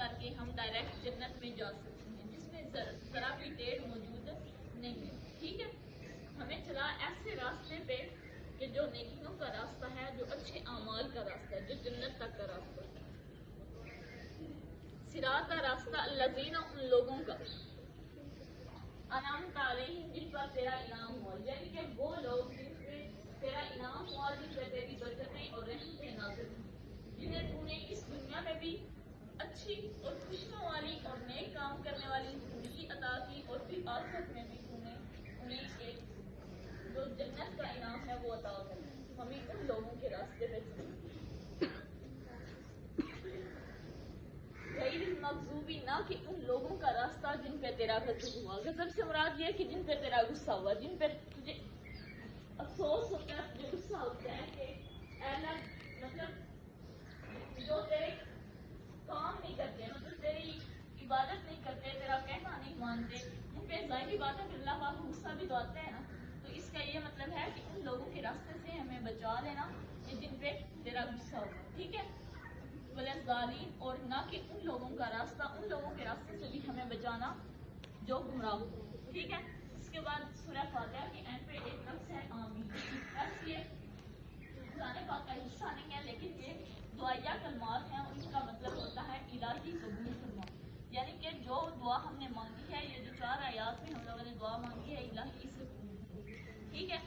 کر کے ہم ڈائریکٹ جنت میں جا سکتے ہیں، جس میں ذرا بھی ٹیڑھ موجود نہیں ہے. ٹھیک ہے، ہمیں چلا ایسے راستے پہ کہ جو نیکیوں کا راستہ ہے، جو اچھے اعمال کا راستہ ہے، جو جنت تک کا راستہ ہے. صراط کا راستہ الذین، ان لوگوں کا انعمت علیہم، جن پر تیرا انعام ہوا، یعنی کہ وہ لوگ جن پہ تیرا انعام ہوا، جن پہ تیری برکتیں اور رحمتیں نازل ہوئی، جنہیں تو نے اس دنیا میں بھی اچھی اور خوشیوں والی اور نیک کام کرنے والی زندگی عطا کی، اور پھر آخرت میں بھی تو نے انہیں ایک جو جنت کا انعام ہے وہ عطا کرنا. ہمیں ان لوگوں کے راستے پہ چلیں، غیر المغضوبی، نہ کہ ان لوگوں کا راستہ جن پہ تیرا غضب ہوا. غضب سے مراد یہ کہ جن پہ تیرا غصہ ہوا، جن پہ تجھے افسوس ہوتا ہے، تجھے غصہ ہوتا ہے کہ اے اللہ، مطلب جو تیرے کام نہیں کرتے، مطلب تیری عبادت نہیں کرتے، تیرا کہنا نہیں مانتے، ان پہ ظاہری بات ہے کہ اللہ پاک غصہ بھی تو آتا ہے نا. تو اس کا یہ مطلب ہے کہ ان لوگوں کے راستے سے ہمیں بچا لینا کہ جن پہ تیرا غصہ ہوگا. ٹھیک ہے، ظالم، اور نہ کہ ان لوگوں کا راستہ، ان لوگوں کے راستے سے بھی ہمیں بچانا جو گمراہ ہو. ٹھیک ہے، اس کے بعد سورہ فاتحہ کے اینڈ پہ ایک لفظ ہے آمین. بس یہ قرآن پاک کا حصہ نہیں ہے، لیکن یہ دعائیہ کلمات ہیں، اور ان کا مطلب ہوتا ہے الہی قبول فرما. یعنی کہ جو دعا ہم نے مانگی ہے، یہ جو 4 آیات میں ہم لوگوں نے دعا مانگی ہے، الہی اسے قبول فرما. ٹھیک ہے.